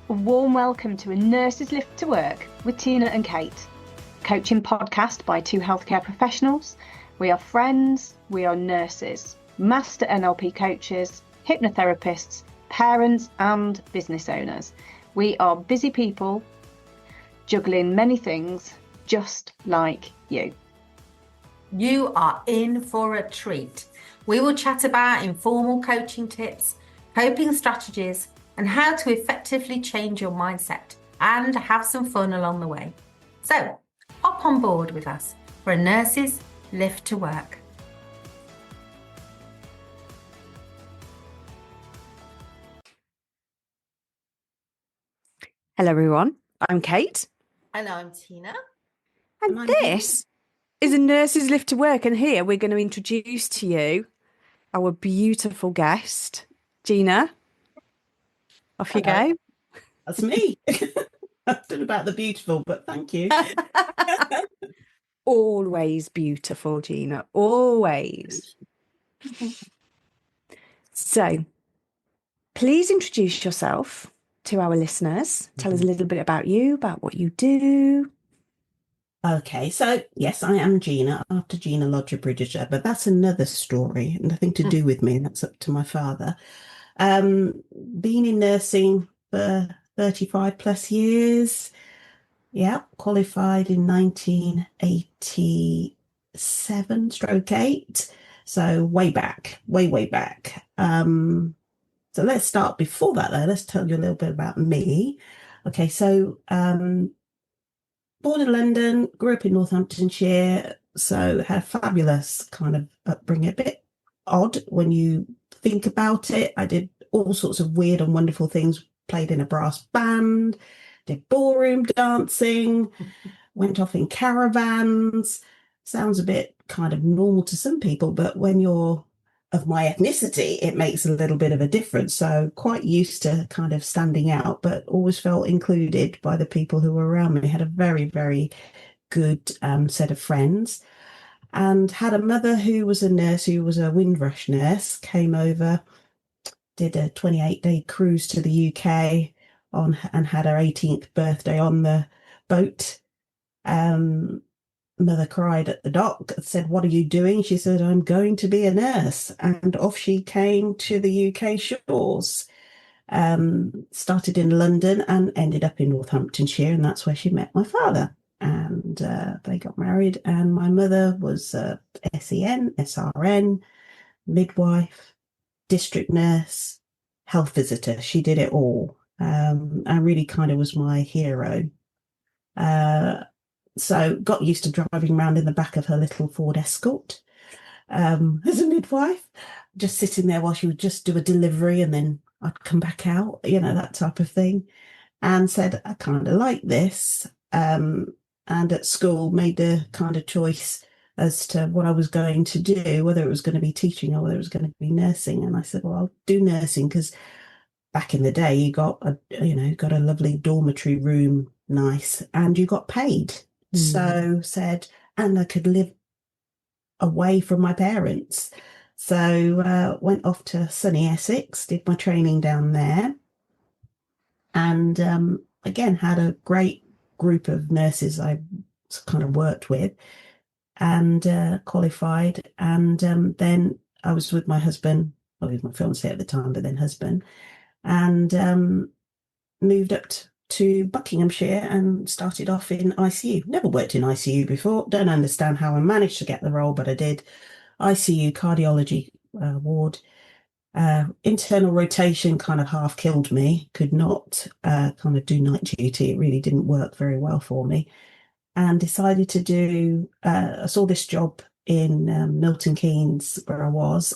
A warm welcome to A Nurse's Lift to Work with Tina and Kate, coaching podcast by two healthcare professionals. We are friends, we are nurses, master NLP coaches, hypnotherapists, parents and business owners. We are busy people juggling many things just like you. You are in for a treat. We will chat about informal coaching tips, coping strategies, and how to effectively change your mindset and have some fun along the way. So, hop on board with us for A Nurse's Lift to Work. Hello everyone, I'm Kate. And I'm Tina. And this is A Nurse's Lift to Work, and here we're going to introduce to you our beautiful guest, Gina. Off you go. That's me. I don't know about the beautiful, but thank you. Always beautiful, Gina, always. So, please introduce yourself to our listeners. Tell us a little bit about you, about what you do. Okay, so yes, I am Gina, after Gina Lodger-Bridger, but that's another story, nothing to do with me. That's up to my father. Been in nursing for 35 plus years. Yeah, qualified in 1987/8. So way back, way back. So let's start before that though. Let's tell you a little bit about me. Okay, so born in London, grew up in Northamptonshire, so had a fabulous kind of upbringing. A bit odd when you think about it. I did all sorts of weird and wonderful things, played in a brass band, did ballroom dancing, went off in caravans. Sounds a bit kind of normal to some people, but when you're of my ethnicity, it makes a little bit of a difference. So quite used to kind of standing out, but always felt included by the people who were around me. Had a very, very good set of friends, and had a mother who was a nurse, who was a Windrush nurse, came over, did a 28-day cruise to the UK and had her 18th birthday on the boat. Mother cried at the dock, said, "What are you doing?" She said, "I'm going to be a nurse." And off she came to the UK shores. Started in London and ended up in Northamptonshire, and that's where she met my father. And they got married, and my mother was SEN, SRN, midwife, district nurse, health visitor. She did it all, and really kind of was my hero. So got used to driving around in the back of her little Ford Escort as a midwife, just sitting there while she would just do a delivery and then I'd come back out, that type of thing. And said, I kind of like this. And at school made a kind of choice as to what I was going to do, whether it was going to be teaching or whether it was going to be nursing. And I said, well, I'll do nursing because back in the day you got a lovely dormitory room, nice, and you got paid. So said, and I could live away from my parents. So went off to sunny Essex, did my training down there. And again, had a great group of nurses I kind of worked with and qualified. And then I was with my husband, well, with my fiancé at the time, but then husband, and moved up to Buckinghamshire and started off in ICU. Never worked in ICU before. Don't understand how I managed to get the role, but I did. ICU, cardiology ward. Internal rotation kind of half killed me. Could not kind of do night duty. It really didn't work very well for me. And decided to do, I saw this job in Milton Keynes where I was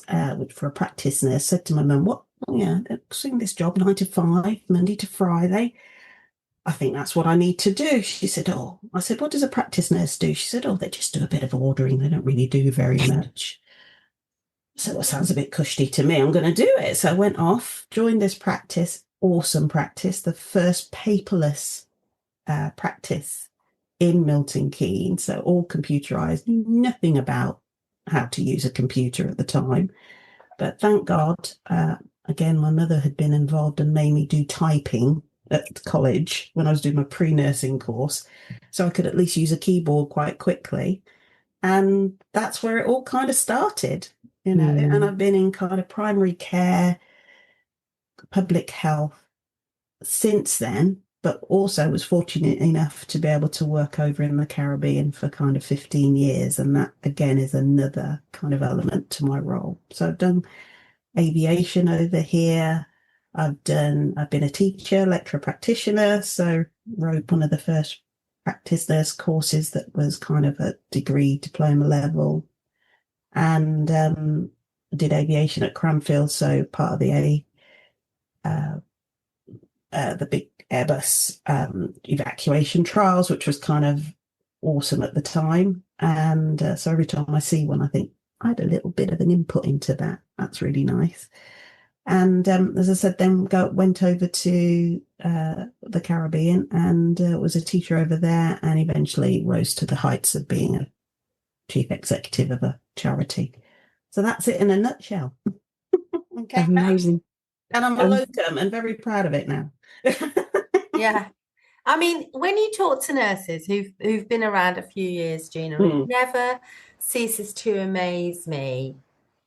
for a practice nurse. Said to my mum, seeing this job 9 to 5, Monday to Friday. I think that's what I need to do. She said, I said, what does a practice nurse do? She said, they just do a bit of ordering. They don't really do very much. So it sounds a bit cushy to me. I'm going to do it. So I went off, joined this practice, awesome practice, the first paperless practice in Milton Keynes. So all computerized, knew nothing about how to use a computer at the time. But thank God, again, my mother had been involved and made me do typing at college when I was doing my pre-nursing course, so I could at least use a keyboard quite quickly. And that's where it all kind of started, and I've been in kind of primary care, public health since then, but also was fortunate enough to be able to work over in the Caribbean for kind of 15 years. And that, again, is another kind of element to my role. So I've done aviation over here. I've been a teacher, lecturer, practitioner. So wrote one of the first practice nurse courses that was kind of a degree diploma level, and did aviation at Cranfield. So part of the big Airbus evacuation trials, which was kind of awesome at the time. And so every time I see one, I think I had a little bit of an input into that. That's really nice. And as I said, then went over to the Caribbean and was a teacher over there, and eventually rose to the heights of being a chief executive of a charity. So that's it in a nutshell. Okay. Amazing. And I'm a locum and very proud of it now. Yeah. I mean, when you talk to nurses who've been around a few years, Gina, it never ceases to amaze me,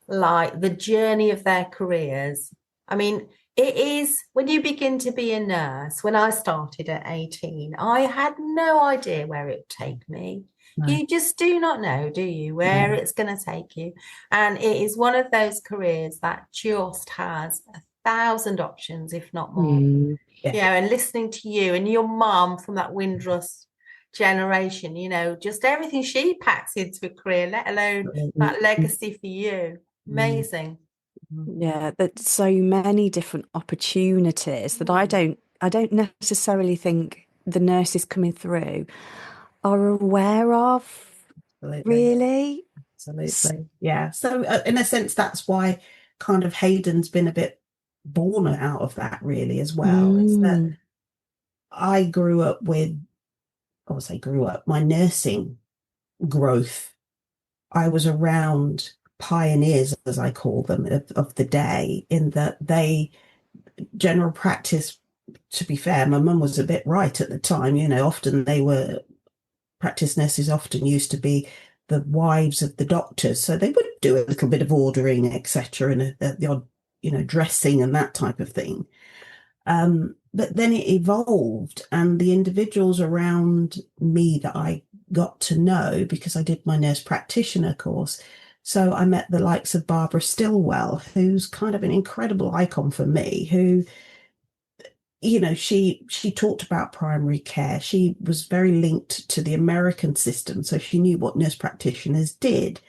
like the journey of their careers. I mean, it is, when you begin to be a nurse, when I started at 18, I had no idea where it would take me. No. You just do not know, do you, where it's going to take you? And it is one of those careers that just has 1,000 options, if not more. Yeah, and listening to you and your mum from that Windrush generation, just everything she packs into a career, let alone that legacy for you. Amazing. Yeah, there's so many different opportunities that I don't necessarily think the nurses coming through are aware of. Absolutely. Really? Absolutely. Yeah. So in a sense, that's why kind of Hayden's been a bit born out of that, really, as well. It's that I grew up with, my nursing growth. I was around pioneers, as I call them, of the day, in that general practice, to be fair, my mum was a bit right at the time. Often practice nurses often used to be the wives of the doctors, so they would do a little bit of ordering, etc., and the odd, dressing and that type of thing. But then it evolved, and the individuals around me that I got to know, because I did my nurse practitioner course, so I met the likes of Barbara Stilwell, who's kind of an incredible icon for me, who, she talked about primary care. She was very linked to the American system, so she knew what nurse practitioners did.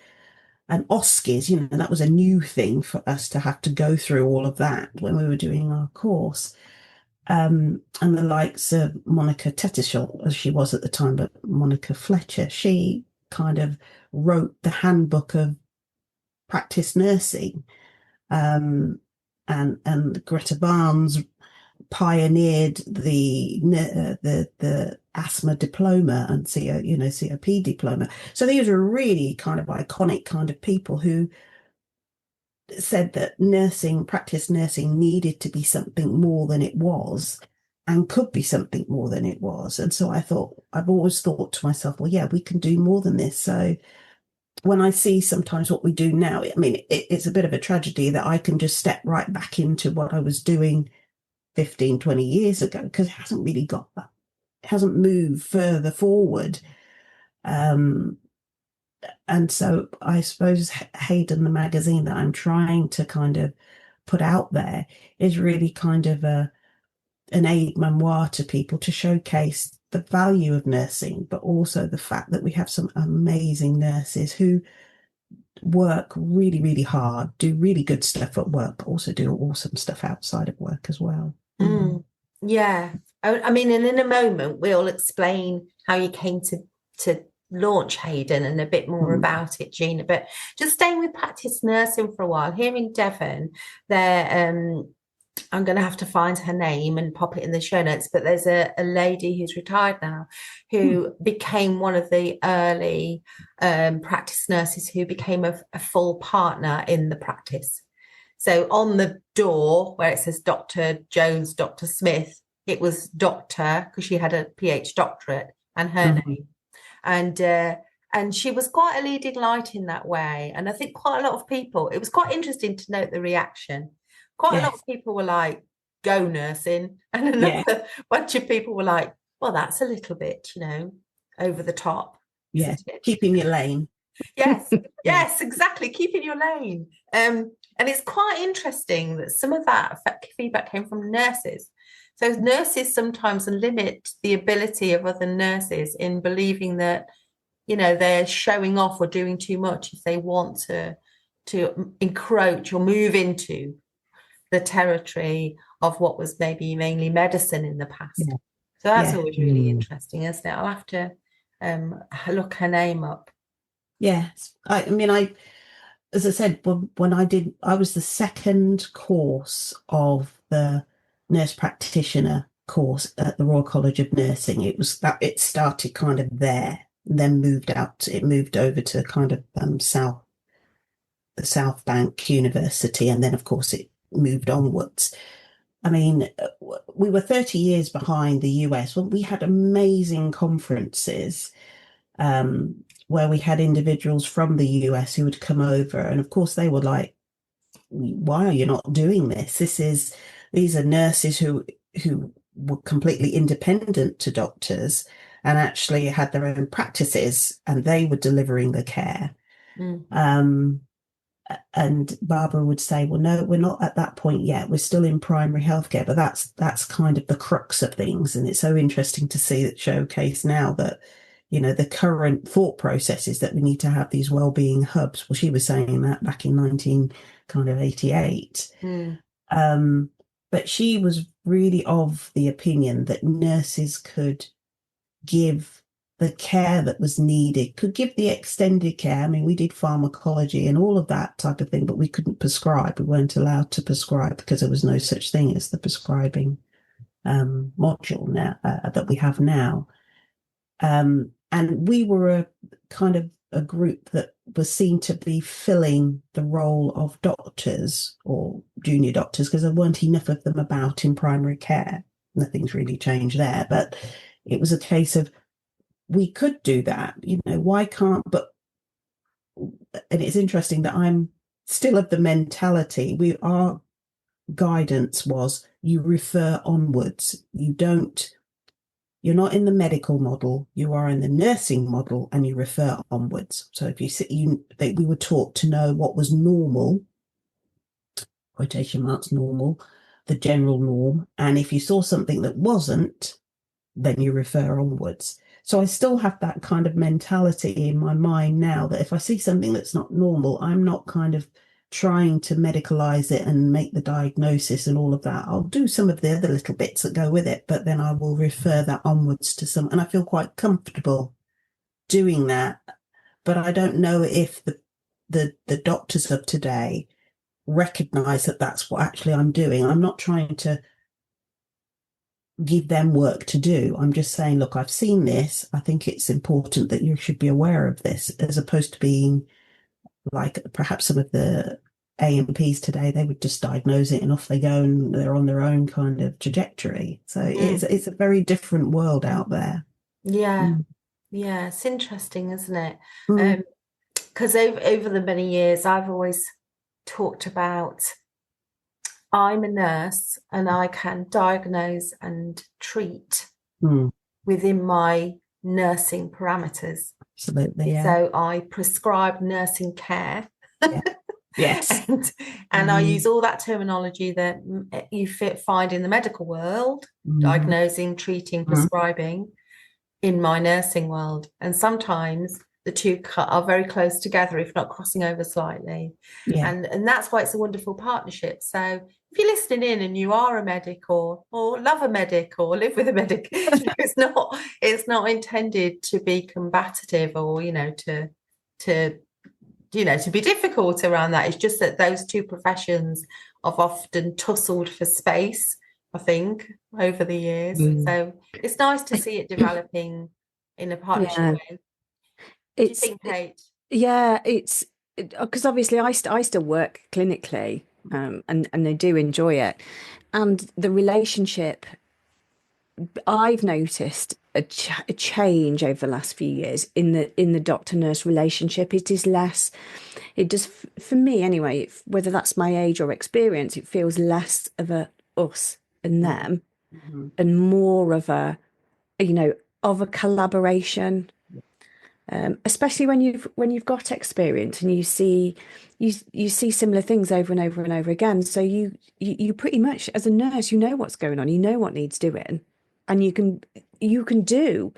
And OSCEs, that was a new thing for us to have to go through all of that when we were doing our course. And the likes of Monica Tetishall, as she was at the time, but Monica Fletcher, she kind of wrote the handbook of practice nursing. And Greta Barnes pioneered the asthma diploma and COP diploma. So these are really kind of iconic kind of people who said that practice nursing needed to be something more than it was, and could be something more than it was. And so I've always thought to myself, well, yeah, we can do more than this. So when I see sometimes what we do now, I mean, it's a bit of a tragedy that I can just step right back into what I was doing 15, 20 years ago, because it hasn't really got that. It hasn't moved further forward. And so I suppose Hayden, the magazine that I'm trying to kind of put out there, is really kind of an aid memoir to people to showcase the value of nursing, but also the fact that we have some amazing nurses who work really, really hard, do really good stuff at work, but also do awesome stuff outside of work as well. Yeah. I mean, and in a moment, we'll explain how you came to launch Hayden and a bit more about it, Gina. But just staying with practice nursing for a while, here in Devon, I'm going to have to find her name and pop it in the show notes, but there's a lady who's retired now who became one of the early practice nurses who became a full partner in the practice. So on the door where it says Dr. Jones, Dr. Smith, it was doctor, because she had a PhD doctorate and her name. And she was quite a leading light in that way. And I think quite a lot of people, it was quite interesting to note the reaction. Quite a lot of people were like, go nursing. And another bunch of people were like, well, that's a little bit, over the top. Yeah, keeping your lane. Yes, yes, exactly. Keeping your lane. And it's quite interesting that some of that feedback came from nurses. So nurses sometimes limit the ability of other nurses in believing that, they're showing off or doing too much if they want to encroach or move into the territory of what was maybe mainly medicine in the past. So that's always really interesting, isn't it? I'll have to look her name up. Yes. I mean, as I said, when I was the second course of the nurse practitioner course at the Royal College of Nursing. It started kind of there, then it moved over to kind of the South Bank University, and then of course it moved onwards. I mean, we were 30 years behind the US. Well, we had amazing conferences where we had individuals from the US who would come over, and of course they were like, why are you not doing this? These are nurses who were completely independent to doctors and actually had their own practices, and they were delivering the care. And Barbara would say, well, no, we're not at that point yet. We're still in primary healthcare, but that's kind of the crux of things. And it's so interesting to see that showcase now that, the current thought process is that we need to have these wellbeing hubs. Well, she was saying that back in 1988. But she was really of the opinion that nurses could give the care that was needed, could give the extended care. I mean, we did pharmacology and all of that type of thing, but we couldn't prescribe. We weren't allowed to prescribe because there was no such thing as the prescribing module now that we have now. And we were a kind of a group that was seen to be filling the role of doctors or junior doctors, because there weren't enough of them about in primary care. Nothing's really changed there, but it was a case of we could do that, why can't, and it's interesting that I'm still of the mentality, our guidance was you refer onwards. You're not in the medical model, you are in the nursing model, and you refer onwards. So if we were taught to know what was normal, quotation marks normal, the general norm. And if you saw something that wasn't, then you refer onwards. So I still have that kind of mentality in my mind now that if I see something that's not normal, I'm not kind of trying to medicalize it and make the diagnosis and all of that. I'll do some of the other little bits that go with it, but then I will refer that onwards to and I feel quite comfortable doing that. But I don't know if the doctors of today recognize that that's what actually I'm doing. I'm not trying to give them work to do. I'm just saying, look, I've seen this. I think it's important that you should be aware of this, as opposed to being like perhaps some of the A&Ps today, they would just diagnose it and off they go and they're on their own kind of trajectory. So it's a very different world out there. Yeah. It's interesting, isn't it? Because over the many years, I've always talked about I'm a nurse and I can diagnose and treat within my nursing parameters. Absolutely, yeah. So I prescribe nursing care. Yes. and I use all that terminology that you find in the medical world, diagnosing, treating, prescribing, in my nursing world. And sometimes the two are very close together, if not crossing over slightly. And that's why it's a wonderful partnership. So if you're listening in and you are a medic or love a medic or live with a medic, it's not intended to be combative or to be difficult around that. It's just that those two professions have often tussled for space, I think, over the years. So it's nice to see it developing in a partnership way. What do you think, Kate? Yeah, it's because obviously I still work clinically, and I do enjoy it, and the relationship I've noticed a change over the last few years in the doctor nurse relationship. It is less, it does for me anyway, whether that's my age or experience, it feels less of a us and them, and more of a, of a collaboration. Especially when you've got experience and you see similar things over and over and over again. So you pretty much, as a nurse, you know what's going on, you know what needs doing, and you can do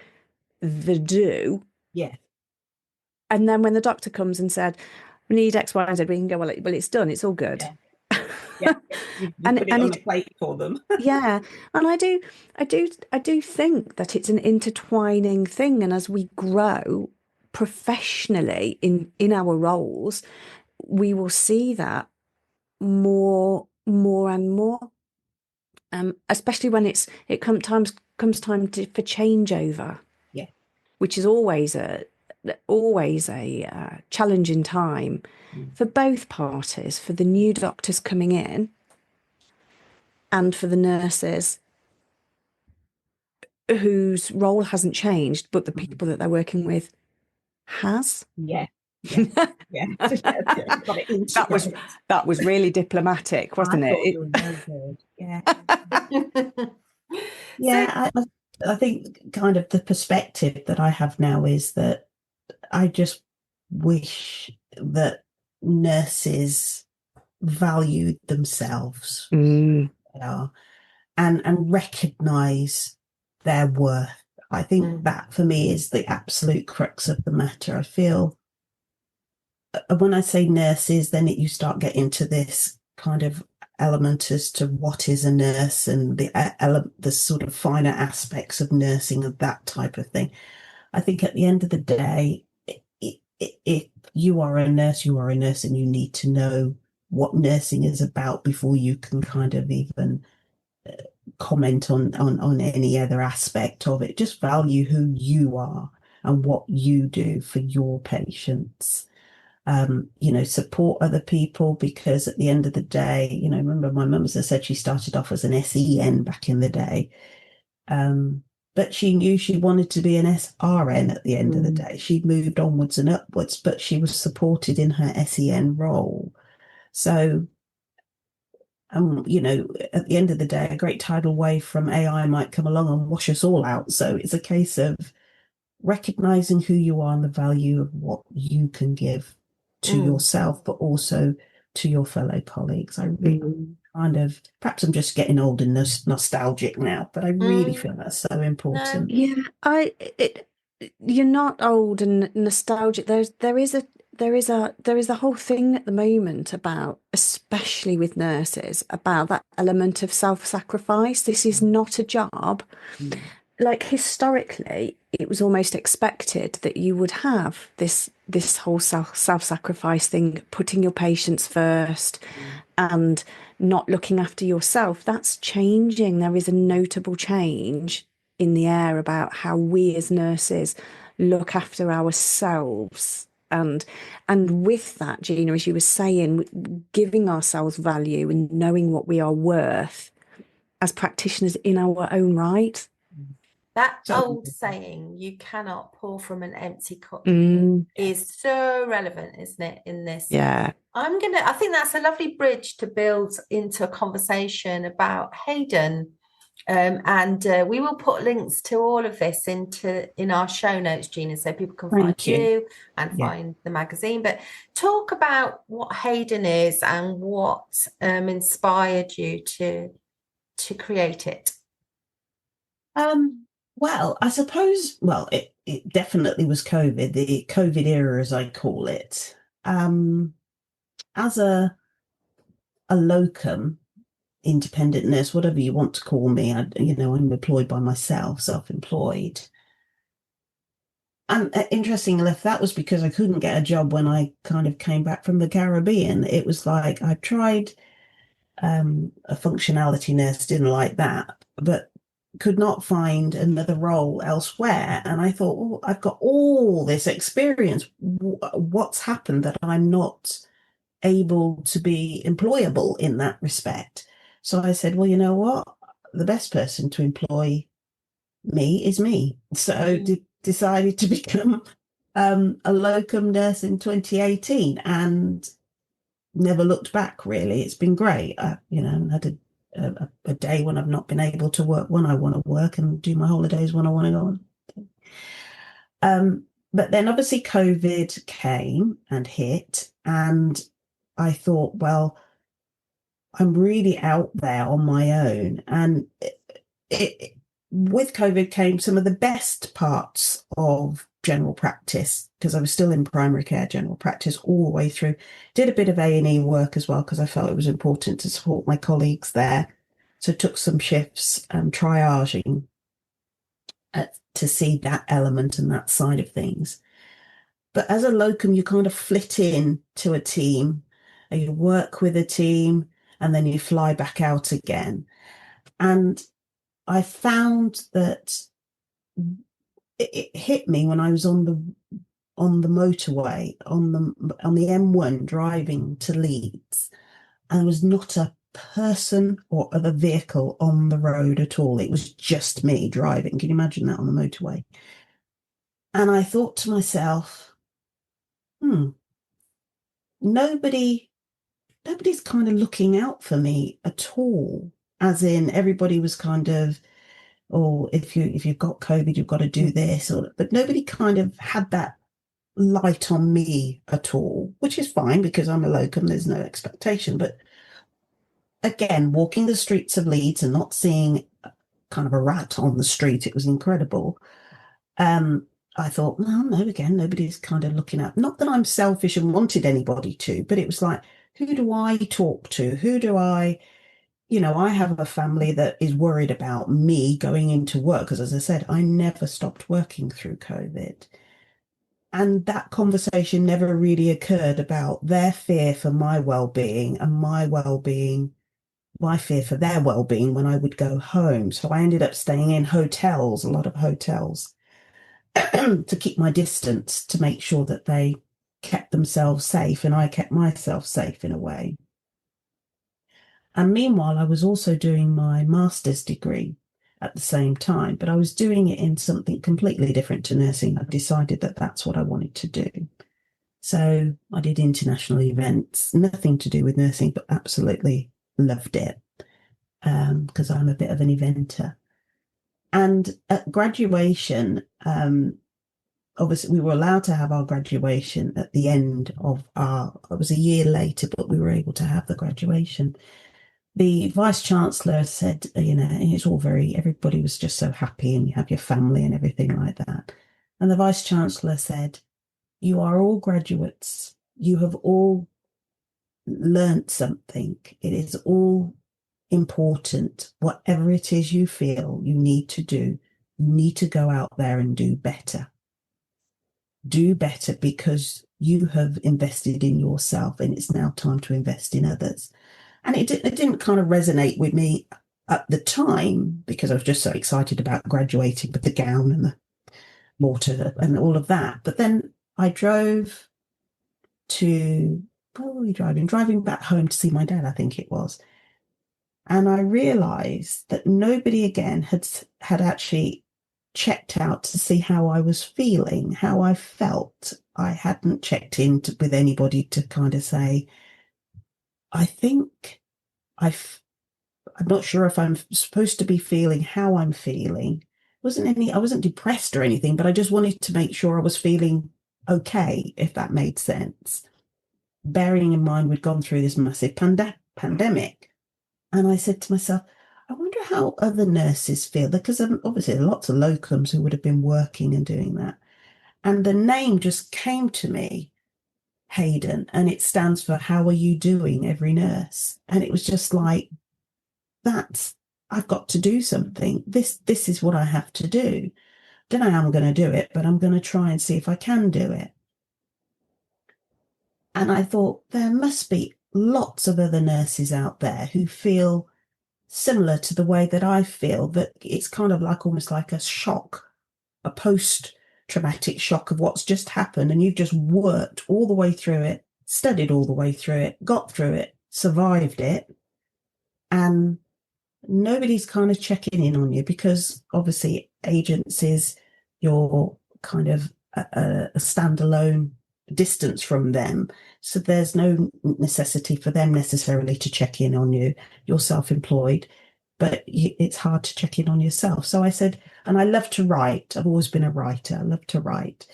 the do. Yeah. And then when the doctor comes and said, we need X, Y, and Z, we can go, well, it's done, it's all good. Yeah. You And put it on the plate for them. Yeah, and I do think that it's an intertwining thing, and as we grow professionally in our roles, we will see that more and more. Especially when it comes time for changeover. Yeah. Which is always a challenging time for both parties, for the new doctors coming in and for the nurses whose role hasn't changed, but the people that they're working with has. Yeah. That was really diplomatic, wasn't it? You were very good. Yeah. Yeah, I think kind of the perspective that I have now is that I just wish that nurses valued themselves, they are, and recognise their worth. I think that for me is the absolute crux of the matter. I feel when I say nurses, then you start getting to this kind of element as to what is a nurse and the sort of finer aspects of nursing and that type of thing. I think at the end of the day, if you are a nurse, you are a nurse, and you need to know what nursing is about before you can kind of even comment on any other aspect of it. Just value who you are and what you do for your patients. Support other people, because at the end of the day, remember my mum said she started off as an SEN back in the day. But she knew she wanted to be an SRN at the end of the day. She moved onwards and upwards, but she was supported in her SEN role. So, at the end of the day, a great tidal wave from AI might come along and wash us all out. So it's a case of recognizing who you are and the value of what you can give to yourself, but also to your fellow colleagues. I really kind of, perhaps I'm just getting old and nostalgic now, but I really feel that's so important. Yeah, you're not old and nostalgic. There is a whole thing at the moment about, especially with nurses, about that element of self-sacrifice. This is not a job. Like historically, it was almost expected that you would have this whole self-sacrifice thing, putting your patients first and not looking after yourself. That's changing. There is a notable change in the air about how we as nurses look after ourselves. And with that, Gina, as you were saying, giving ourselves value and knowing what we are worth as practitioners in our own right. That old saying, you cannot pour from an empty cup, is so relevant, isn't it, in this? Yeah. I think that's a lovely bridge to build into a conversation about Hayden. And we will put links to all of this in our show notes, Gina, so people can find you and find the magazine. But talk about what Hayden is and what inspired you to create it. Well, I suppose, it definitely was COVID, the COVID era, as I call it. As a locum independent nurse, whatever you want to call me, I'm employed by myself, self-employed. And interestingly enough, that was because I couldn't get a job when I kind of came back from the Caribbean. It was like I tried a functionality nurse, didn't like that, but could not find another role elsewhere. And I thought, oh, I've got all this experience. What's happened that I'm not able to be employable in that respect? So I said, well, you know what? The best person to employ me is me. So decided to become a locum nurse in 2018 and never looked back, really. It's been great. I had a day when I've not been able to work when I want to work and do my holidays when I want to go on. But then obviously COVID came and hit, and I thought, well, I'm really out there on my own. And with COVID came some of the best parts of general practice, because I was still in primary care general practice all the way through. Did a bit of A&E work as well, because I felt it was important to support my colleagues there. So took some shifts triaging to see that element and that side of things. But as a locum, you kind of flit in to a team, and you work with a team, and then you fly back out again. And I found that it hit me when I was on the motorway, on the M1 driving to Leeds, and there was not a person or other vehicle on the road at all. It was just me driving. Can you imagine that on the motorway? And I thought to myself, nobody's kind of looking out for me at all. As in, everybody was kind of, oh, if you've got COVID, you've got to do this, but nobody kind of had that light on me at all, which is fine because I'm a locum, there's no expectation. But again, walking the streets of Leeds and not seeing kind of a rat on the street, it was incredible. I thought, well, no, again, nobody's kind of looking at, not that I'm selfish and wanted anybody to, but it was like, who do I talk to? Who do I have a family that is worried about me going into work, because as I said, I never stopped working through COVID. And that conversation never really occurred about their fear for my well-being and my well-being, my fear for their well-being when I would go home. So I ended up staying in hotels, a lot of hotels, to keep my distance, to make sure that they kept themselves safe and I kept myself safe in a way. And meanwhile, I was also doing my master's degree at the same time, but I was doing it in something completely different to nursing. I decided that that's what I wanted to do. So I did international events, nothing to do with nursing, but absolutely loved it because I'm a bit of an eventer. And at graduation, obviously we were allowed to have our graduation at the end of it was a year later, but we were able to have the graduation. The Vice-Chancellor said, it's all everybody was just so happy and you have your family and everything like that. And the Vice-Chancellor said, you are all graduates. You have all learnt something. It is all important. Whatever it is you feel you need to do, you need to go out there and do better. Do better because you have invested in yourself and it's now time to invest in others. And it didn't kind of resonate with me at the time because I was just so excited about graduating with the gown and the water and all of that. But then I drove to, where were we driving? Driving back home to see my dad, I think it was. And I realised that nobody again had actually checked out to see how I was feeling, how I felt. I hadn't checked in with anybody to kind of say, I think I'm not sure if I'm supposed to be feeling how I'm feeling. I wasn't depressed or anything, but I just wanted to make sure I was feeling okay, if that made sense. Bearing in mind we'd gone through this massive pandemic. And I said to myself, I wonder how other nurses feel, because obviously there are lots of locums who would have been working and doing that. And the name just came to me, Hayden, and it stands for How Are You Doing, Every Nurse. And it was just like, I've got to do something. This is what I have to do. Don't know how I'm going to do it, but I'm going to try and see if I can do it. And I thought there must be lots of other nurses out there who feel similar to the way that I feel, that it's kind of like almost like a shock, a post-traumatic shock of what's just happened, and you've just worked all the way through it, studied all the way through it, got through it, survived it, and nobody's kind of checking in on you because obviously agencies, you're kind of a standalone distance from them. So there's no necessity for them necessarily to check in on you. You're self-employed, but it's hard to check in on yourself. So I said, and I love to write. I've always been a writer. I love to write.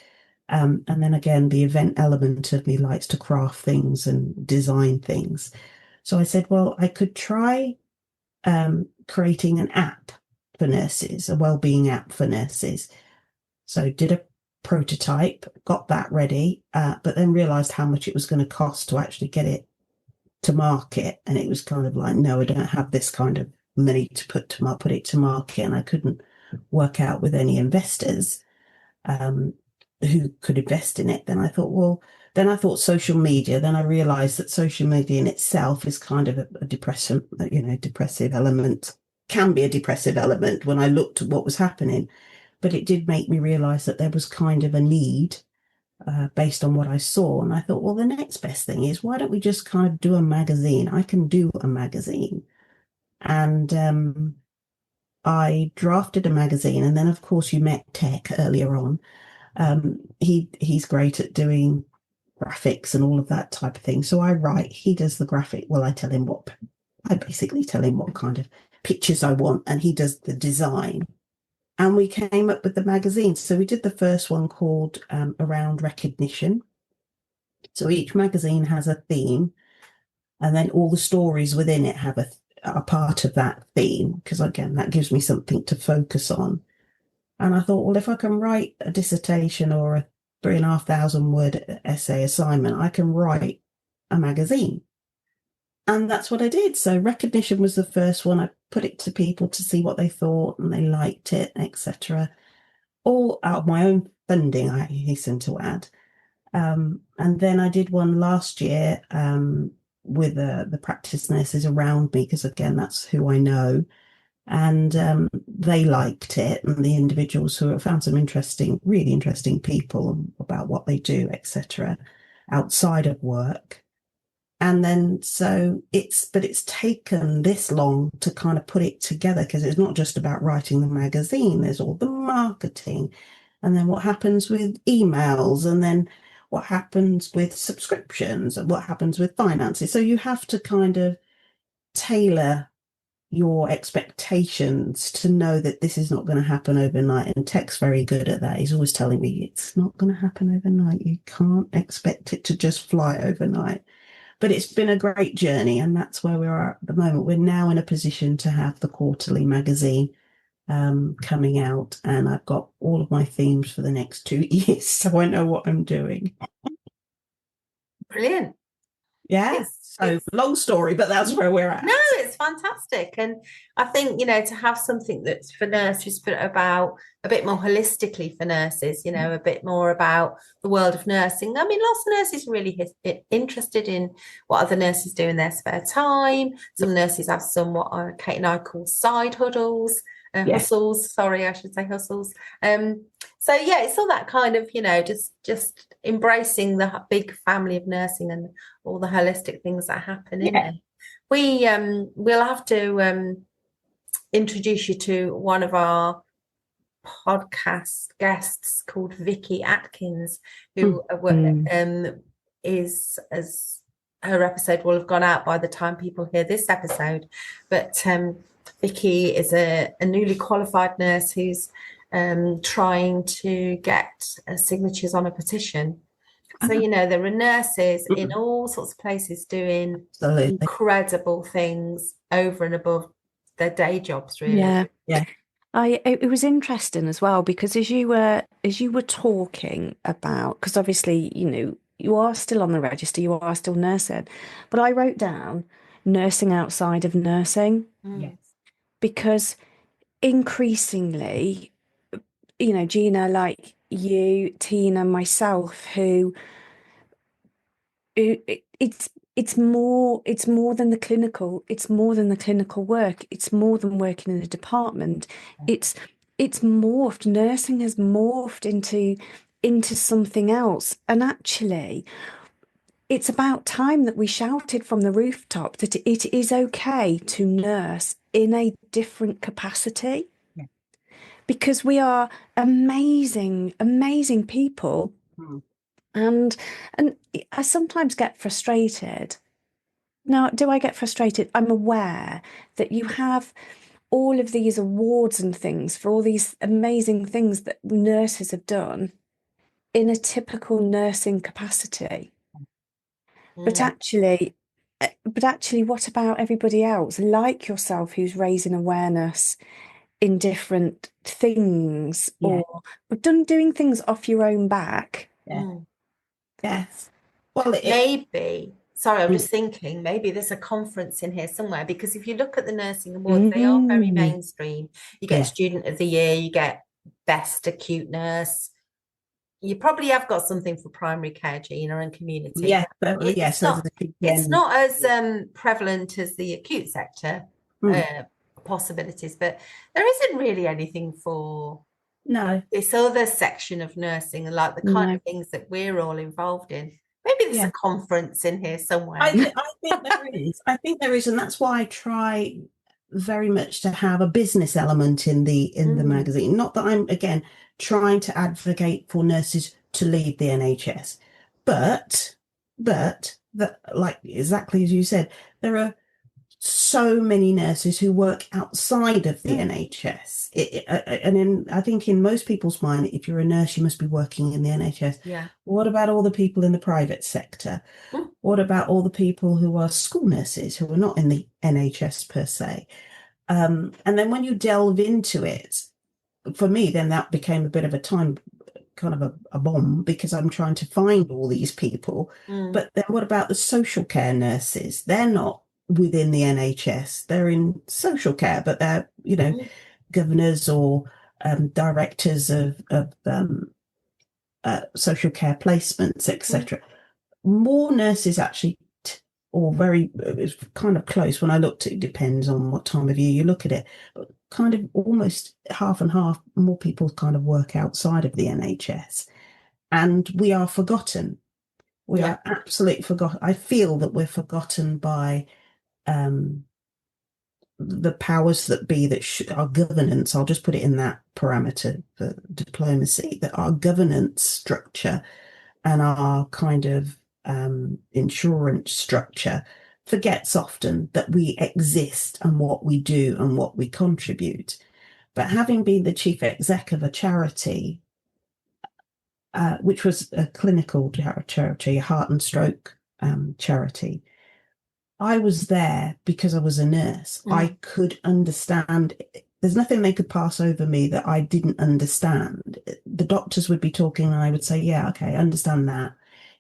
And then again, the event element of me likes to craft things and design things. So I said, well, I could try creating an app for nurses, a wellbeing app for nurses. So did a prototype, got that ready, but then realised how much it was going to cost to actually get it to market. And it was kind of like, no, I don't have this kind of money to put it to market, and I couldn't work out with any investors who could invest in it. Then I thought social media. Then I realised that social media in itself is kind of a depressive element, can be a depressive element when I looked at what was happening. But it did make me realise that there was kind of a need based on what I saw. And I thought, well, the next best thing is, why don't we just kind of do a magazine? I can do a magazine. And I drafted a magazine. And then, of course, you met Tech earlier on. He's great at doing graphics and all of that type of thing. So I write, he does the graphic. Well, I basically tell him what kind of pictures I want, and he does the design. And we came up with the magazine. So we did the first one called Around Recognition. So each magazine has a theme, and then all the stories within it have a part of that theme, because again, that gives me something to focus on. And I thought, well, if I can write a dissertation or a 3,500 word essay assignment, I can write a magazine. And that's what I did. So Recognition was the first one. I put it to people to see what they thought, and they liked it, etc. All out of my own funding, I hasten to add. And then I did one last year with the practice nurses around me, because again, that's who I know. And they liked it, and the individuals who found some really interesting people about what they do, etc., outside of work. And then it's taken this long to kind of put it together, because it's not just about writing the magazine. There's all the marketing, and then what happens with emails, and then what happens with subscriptions, and what happens with finances. So you have to kind of tailor your expectations to know that this is not going to happen overnight. And Tech's very good at that. He's always telling me it's not going to happen overnight. You can't expect it to just fly overnight. But it's been a great journey, and that's where we are at the moment. We're now in a position to have the quarterly magazine coming out, and I've got all of my themes for the next 2 years, so I know what I'm doing. Brilliant. Yeah. So long story, but that's where we're at. No, it's fantastic. And I think, to have something that's for nurses, but about a bit more holistically for nurses, a bit more about the world of nursing. I mean, lots of nurses are really interested in what other nurses do in their spare time. Some nurses have what Kate and I call side hustles. Hustles, sorry, I should say hustles. So yeah, it's all that kind of, just embracing the big family of nursing and all the holistic things that happen in it. We'll have to introduce you to one of our podcast guests called Vicky Atkins, who is, as her episode will have gone out by the time people hear this episode, but Vicky is a newly qualified nurse who's trying to get signatures on a petition. So, there are nurses in all sorts of places doing incredible things over and above their day jobs, really. Yeah. It was interesting as well, because as you were talking about, because obviously, you are still on the register, you are still nursing, but I wrote down nursing outside of nursing. Yes. Because increasingly, Gina, like you, Tina, myself, it's more than the clinical. It's more than the clinical work. It's more than working in a department. It's morphed. Nursing has morphed into something else. And actually, it's about time that we shouted from the rooftop that it is okay to nurse in a different capacity. because we are amazing, amazing people. And I sometimes get frustrated. Now, do I get frustrated? I'm aware that you have all of these awards and things for all these amazing things that nurses have done in a typical nursing capacity. But actually, what about everybody else like yourself who's raising awareness in different things or doing things off your own back? Yes. Well, maybe. Sorry, I'm just thinking maybe there's a conference in here somewhere, because if you look at the nursing awards, they are very mainstream. You get Student of the Year, you get Best Acute Nurse. You probably have got something for primary care, Gina, and community. Yeah, it's not as prevalent as the acute sector possibilities, but there isn't really anything for this other section of nursing, like the kind of things that we're all involved in. Maybe there's a conference in here somewhere. I think there is. I think there is, and that's why I try very much to have a business element in the magazine. Not that I'm again trying to advocate for nurses to leave the NHS, but that, like exactly as you said, there are so many nurses who work outside of the NHS. I think in most people's mind, if you're a nurse, you must be working in the NHS. Yeah. What about all the people in the private sector? What about all the people who are school nurses who are not in the NHS per se? And then when you delve into it, for me, then that became a bit of a time, kind of a bomb, because I'm trying to find all these people. But then what about the social care nurses? They're not within the NHS. They're in social care, but they're, governors or directors of social care placements, etc. More nurses actually, it's kind of close when I looked. It depends on what time of year you look at it, but kind of almost half and half. More people kind of work outside of the NHS, and we are forgotten. We are absolutely forgotten. I feel that we're forgotten by the powers that be, that our governance, I'll just put it in that parameter for diplomacy, that our governance structure and our kind of insurance structure forgets often that we exist and what we do and what we contribute. But having been the chief exec of a charity, which was a clinical charity, a heart and stroke charity, I was there because I was a nurse. I could understand. There's nothing they could pass over me that I didn't understand. The doctors would be talking and I would say, yeah, okay, I understand that.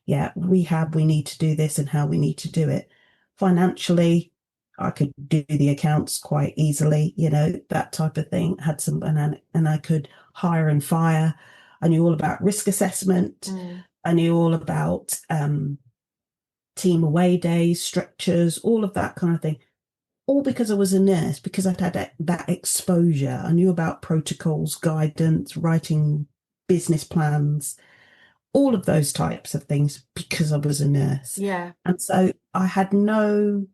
Yeah, we need to do this and how we need to do it. Financially, I could do the accounts quite easily, that type of thing. Had some, and I could hire and fire. I knew all about risk assessment. I knew all about team away days, structures, all of that kind of thing. All because I was a nurse, because I'd had that exposure. I knew about protocols, guidance, writing business plans, all of those types of things because I was a nurse. Yeah. And so I had no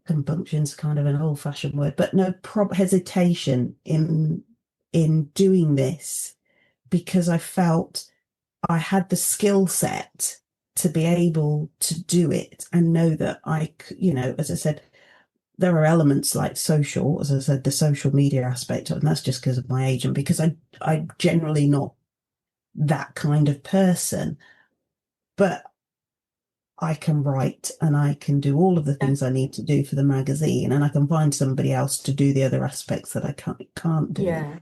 compunctions, kind of an old-fashioned word, but no hesitation in doing this, because I felt I had the skill set to be able to do it and know that as I said, there are elements like social, as I said, the social media aspect, and that's just because of my age and because I'm generally not that kind of person, but I can write and I can do all of the things I need to do for the magazine, and I can find somebody else to do the other aspects that I can't do. Yeah.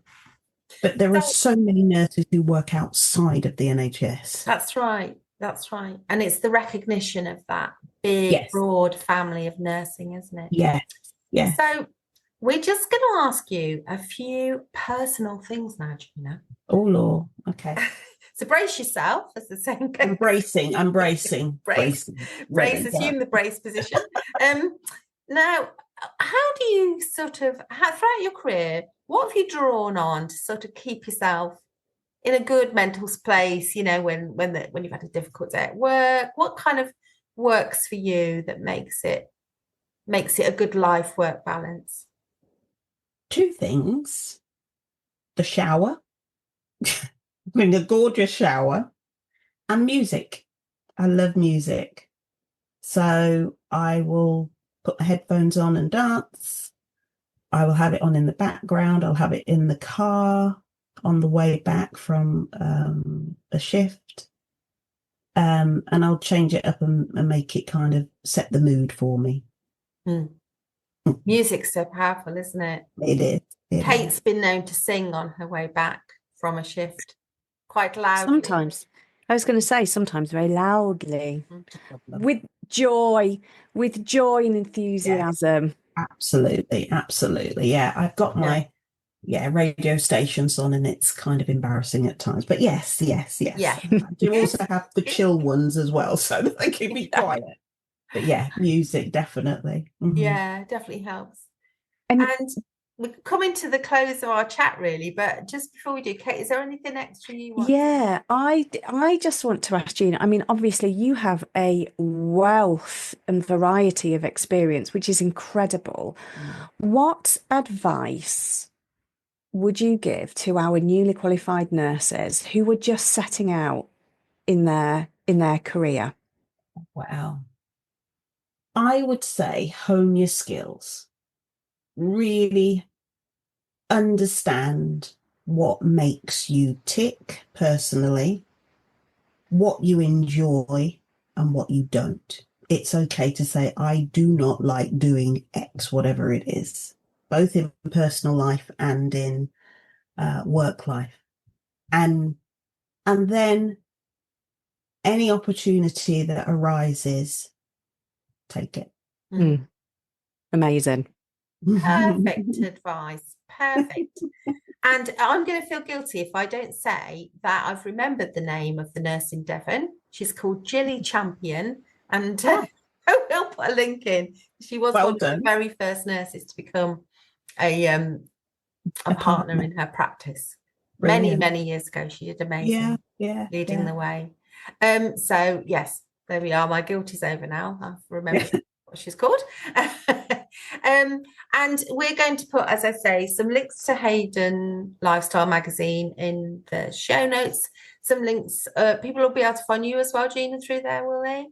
But there are so many nurses who work outside of the NHS. That's right. That's right. And it's the recognition of that big, broad family of nursing, isn't it? Yes. Yeah. So we're just going to ask you a few personal things now, Gina. Oh, Lord. Okay. So brace yourself, as the saying goes. I'm bracing. Brace, assume the brace position. Now, how do you throughout your career, what have you drawn on to sort of keep yourself in a good mental place, when you've had a difficult day at work? What kind of works for you that makes it a good life-work balance? Two things. the shower, having a gorgeous shower, and music. I love music. So I will put the headphones on and dance. I will have it on in the background. I'll have it in the car on the way back from a shift. And I'll change it up and make it kind of set the mood for me. Music's so powerful, isn't it? It is. Kate's been known to sing on her way back from a shift quite loudly. Sometimes. I was going to say sometimes very loudly, with joy and enthusiasm. Yes, absolutely. Yeah, I've got my radio stations on, and it's kind of embarrassing at times. But yes. Yeah. I do also have the chill ones as well, so that they keep me quiet. But yeah, music definitely. Yeah, definitely helps. And we're coming to the close of our chat, really. But just before we do, Kate, is there anything extra you want? Yeah, I just want to ask Gina. I mean, obviously, you have a wealth and variety of experience, which is incredible. What advice would you give to our newly qualified nurses who were just setting out in their career? Wow. I would say hone your skills. Really understand what makes you tick personally, what you enjoy and what you don't. It's okay to say, I do not like doing X, whatever it is, both in personal life and in work life. And then any opportunity that arises, take it. Amazing. Perfect advice. Perfect. And I'm going to feel guilty if I don't say that I've remembered the name of the nurse in Devon. She's called Jilly Champion, and I will put a link in. She was one of the very first nurses to become a partner in her practice. Brilliant. Many years ago. She did amazing. Leading the way. So yes, there we are. My guilt is over now. I've remembered what she's called. And we're going to put, as I say, some links to Hayden Lifestyle Magazine in the show notes. Some links. People will be able to find you as well, Gina, through there, will they?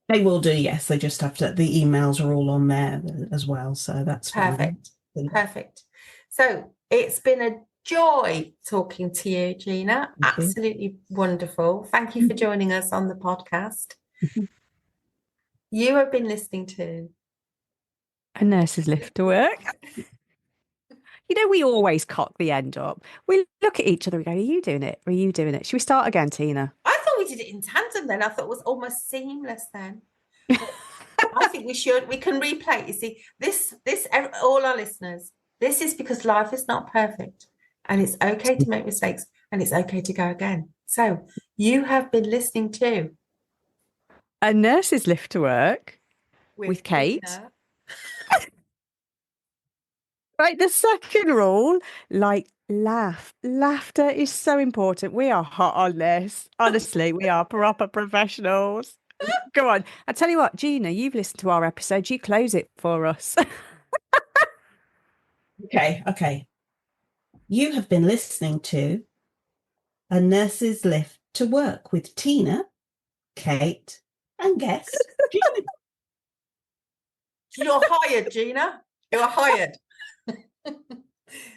They will do, yes. They just have to, the emails are all on there as well. So that's perfect. Perfect. So it's been a joy talking to you, Gina. Absolutely wonderful. Thank you for joining us on the podcast. You have been listening to A Nurse's Lift to Work. You know, we always cock the end up. We look at each other and go, are you doing it? Are you doing it? Should we start again, Tina? I thought we did it in tandem then. I thought it was almost seamless then. I think we should. We can replay. You see, this, all our listeners, this is because life is not perfect. And it's okay to make mistakes, and it's okay to go again. So you have been listening to A Nurse's Lift to Work with Kate. Right, the second rule, laugh. Laughter is so important. We are hot on this. Honestly, we are proper professionals. Come on. I tell you what, Gina, you've listened to our episode. You close it for us. Okay. You have been listening to A Nurse's Lift to Work with Tina, Kate, and guest Gina. You're hired, Gina. You're hired.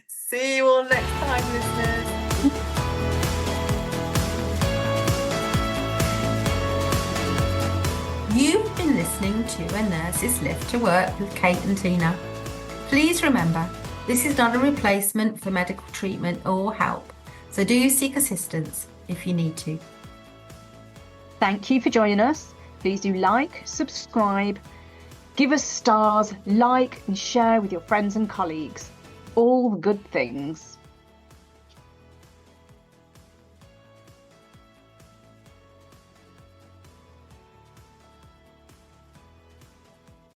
See you all next time, listeners. You've been listening to A Nurse's Lift to Work with Kate and Tina. Please remember, this is not a replacement for medical treatment or help, so do seek assistance if you need to. Thank you for joining us. Please do like, subscribe, give us stars, like and share with your friends and colleagues. All the good things.